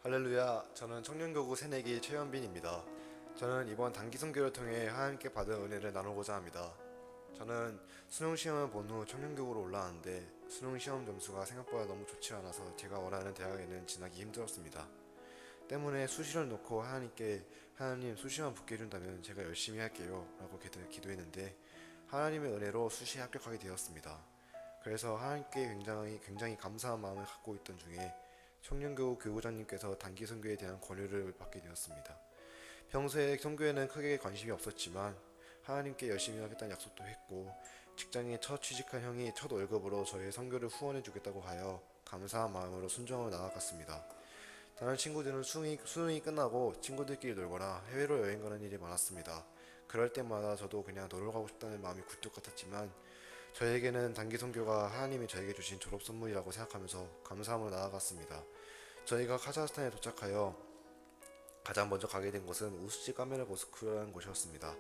할렐루야, 저는 청년교구 새내기 최현빈입니다. 저는 이번 단기 선교를 통해 하나님께 받은 은혜를 나누고자 합니다. 저는 수능 시험을 본 후 청년교구로 올라왔는데 수능 시험 점수가 생각보다 너무 좋지 않아서 제가 원하는 대학에는 진학이 힘들었습니다. 때문에 수시를 놓고 하나님께 하나님 수시만 붙게 해준다면 제가 열심히 할게요 라고 기도했는데 하나님의 은혜로 수시에 합격하게 되었습니다. 그래서 하나님께 굉장히 감사한 마음을 갖고 있던 중에 청년교구 교구장님께서 단기 선교에 대한 권유를 받게 되었습니다. 평소에 선교에는 크게 관심이 없었지만 하나님께 열심히 하겠다는 약속도 했고 직장에 첫 취직한 형이 첫 월급으로 저의 선교를 후원해 주겠다고 하여 감사한 마음으로 순종을 나아갔습니다. 다른 친구들은 수능이 끝나고 친구들끼리 놀거나 해외로 여행 가는 일이 많았습니다. 그럴 때마다 저도 그냥 놀러 가고 싶다는 마음이 굴뚝 같았지만 저에게는 단기 선교가 하나님이 저에게 주신 졸업 선물이라고 생각하면서 감사함으로 나아갔습니다. 저희가 카자흐스탄에 도착하여 가장 먼저 가게 된 곳은 우스지 카메라 고스크라는 곳이었습니다.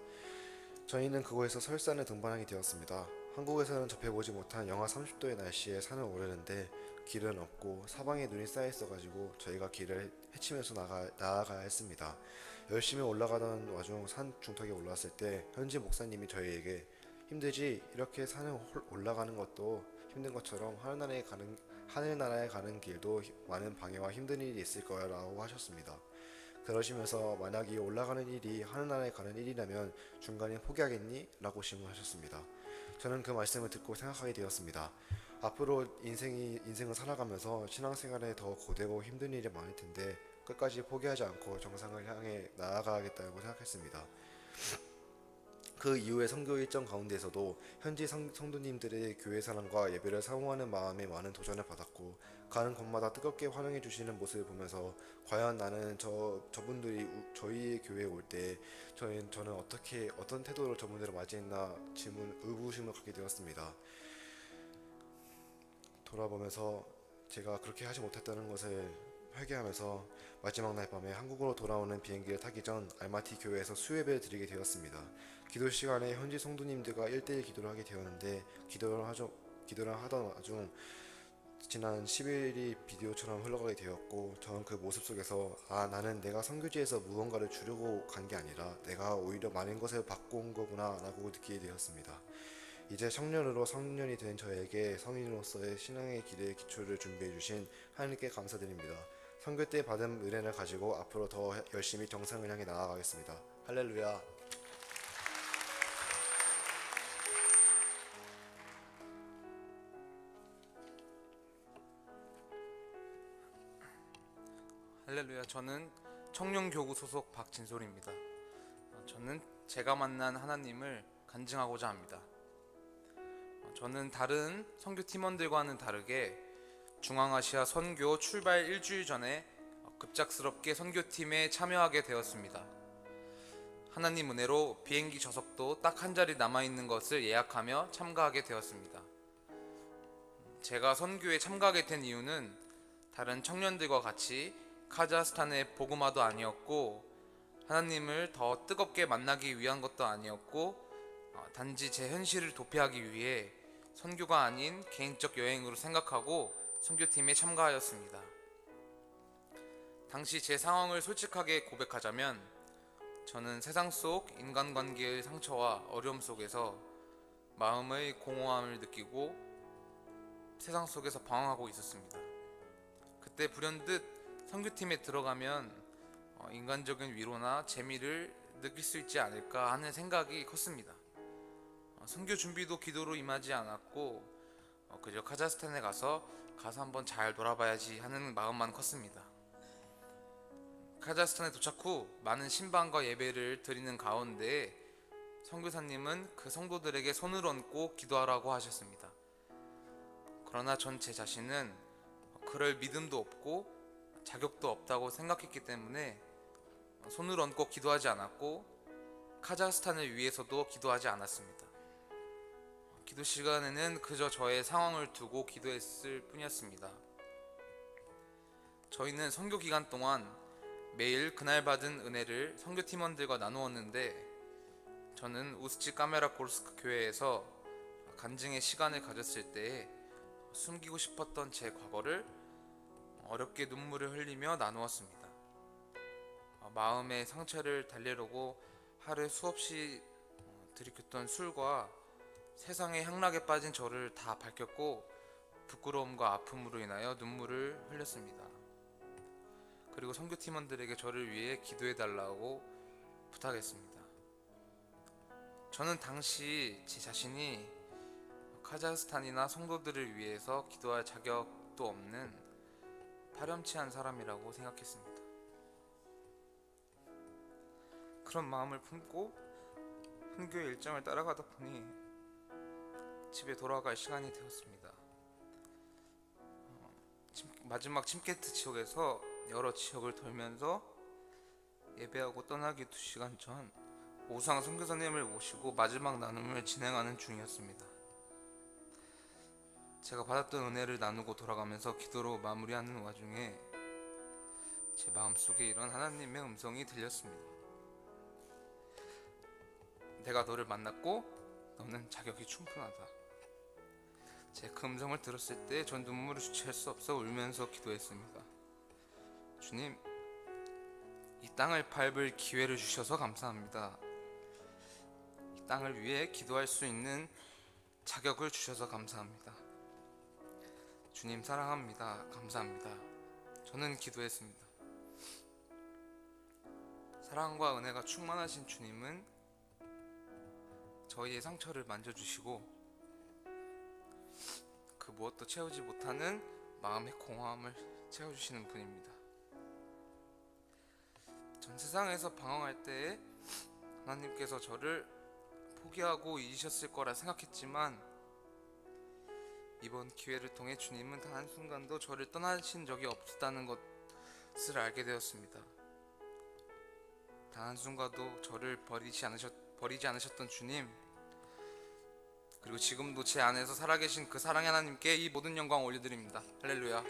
저희는 그곳에서 설산을 등반하게 되었습니다. 한국에서는 접해보지 못한 영하 30도의 날씨에 산을 오르는데 길은 없고 사방에 눈이 쌓여 있어가지고 저희가 길을 헤치면서 나아가야 했습니다. 열심히 올라가던 와중 산 중턱에 올랐을 때 현지 목사님이 저희에게 힘들지? 이렇게 산을 올라가는 것도 힘든 것처럼 하늘나라에 가는 길도 많은 방해와 힘든 일이 있을 거야 라고 하셨습니다. 그러시면서 만약 이 올라가는 일이 하늘나라에 가는 일이라면 중간에 포기하겠니? 라고 질문하셨습니다. 저는 그 말씀을 듣고 생각하게 되었습니다. 앞으로 인생을 살아가면서 신앙생활에 더 고되고 힘든 일이 많을 텐데 끝까지 포기하지 않고 정상을 향해 나아가야겠다고 생각했습니다. 그 이후의 선교 일정 가운데서도 현지 성도님들의 교회 사랑과 예배를 사모하는 마음에 많은 도전을 받았고 가는 곳마다 뜨겁게 환영해 주시는 모습을 보면서 과연 나는 저분들이 저희 교회에 올 때 저는 어떤 태도로 저분들을 맞이했나 의구심을 갖게 되었습니다. 돌아보면서 제가 그렇게 하지 못했다는 것을 회개하면서 마지막 날 밤에 한국으로 돌아오는 비행기를 타기 전 알마티 교회에서 수예배를 드리게 되었습니다. 기도 시간에 현지 성도님들과 1대1 기도를 하게 되었는데 기도를 하던 와중 지난 10일이 비디오처럼 흘러가게 되었고 저는 그 모습 속에서 나는 내가 선교지에서 무언가를 주려고 간 게 아니라 내가 오히려 많은 것을 받고 온 거구나 라고 느끼게 되었습니다. 이제 청년으로 성년이 된 저에게 성인으로서의 신앙의 길의 기초를 준비해 주신 하나님께 감사드립니다. 선교 때 받은 은혜를 가지고 앞으로 더 열심히 정상을 향해 나아가겠습니다. 할렐루야. 할렐루야. 저는 청년교구 소속 박진솔입니다. 저는 제가 만난 하나님을 간증하고자 합니다. 저는 다른 선교 팀원들과는 다르게 중앙아시아 선교 출발 일주일 전에 급작스럽게 선교팀에 참여하게 되었습니다. 하나님 은혜로 비행기 좌석도 딱 한 자리 남아있는 것을 예약하며 참가하게 되었습니다. 제가 선교에 참가하게 된 이유는 다른 청년들과 같이 카자흐스탄의 복음화도 아니었고 하나님을 더 뜨겁게 만나기 위한 것도 아니었고 단지 제 현실을 도피하기 위해 선교가 아닌 개인적 여행으로 생각하고 선교팀에 참가하였습니다. 당시 제 상황을 솔직하게 고백하자면 저는 세상 속 인간관계의 상처와 어려움 속에서 마음의 공허함을 느끼고 세상 속에서 방황하고 있었습니다. 그때 불현듯 선교팀에 들어가면 인간적인 위로나 재미를 느낄 수 있지 않을까 하는 생각이 컸습니다. 선교 준비도 기도로 임하지 않았고 그저 카자흐스탄에 가서 한번 잘 놀아봐야지 하는 마음만 컸습니다. 카자흐스탄에 도착 후 많은 신방과 예배를 드리는 가운데 선교사님은 그 성도들에게 손을 얹고 기도하라고 하셨습니다. 그러나 전 제 자신은 그럴 믿음도 없고 자격도 없다고 생각했기 때문에 손을 얹고 기도하지 않았고 카자흐스탄을 위해서도 기도하지 않았습니다. 기도 시간에는 그저 저의 상황을 두고 기도했을 뿐이었습니다. 저희는 선교 기간 동안 매일 그날 받은 은혜를 선교팀원들과 나누었는데 저는 우스치 카메라 고르스크 교회에서 간증의 시간을 가졌을 때에 숨기고 싶었던 제 과거를 어렵게 눈물을 흘리며 나누었습니다. 마음의 상처를 달래려고 하루에 수없이 들이켰던 술과 세상의 향락에 빠진 저를 다 밝혔고 부끄러움과 아픔으로 인하여 눈물을 흘렸습니다. 그리고 선교팀원들에게 저를 위해 기도해달라고 부탁했습니다. 저는 당시 제 자신이 카자흐스탄이나 성도들을 위해서 기도할 자격도 없는 파렴치한 사람이라고 생각했습니다. 그런 마음을 품고 선교의 일정을 따라가다 보니 집에 돌아갈 시간이 되었습니다. 마지막 침게트 지역에서 여러 지역을 돌면서 예배하고 떠나기 2시간 전 오상 선교사님을 모시고 마지막 나눔을 진행하는 중이었습니다. 제가 받았던 은혜를 나누고 돌아가면서 기도로 마무리하는 와중에 제 마음속에 이런 하나님의 음성이 들렸습니다. 내가 너를 만났고 너는 자격이 충분하다. 제 그 음성을 들었을 때 전 눈물을 주체할 수 없어 울면서 기도했습니다. 주님, 이 땅을 밟을 기회를 주셔서 감사합니다. 이 땅을 위해 기도할 수 있는 자격을 주셔서 감사합니다. 주님 사랑합니다. 감사합니다. 저는 기도했습니다. 사랑과 은혜가 충만하신 주님은 저희의 상처를 만져주시고 그 무엇도 채우지 못하는 마음의 공허함을 채워주시는 분입니다. 전 세상에서 방황할 때에 하나님께서 저를 포기하고 잊으셨을 거라 생각했지만 이번 기회를 통해 주님은 단 한순간도 저를 떠나신 적이 없다는 것을 알게 되었습니다. 단 한순간도 저를 버리지 않으셨던 주님, 그리고 지금도 제 안에서 살아계신 그 사랑의 하나님께 이 모든 영광을 올려드립니다. 할렐루야.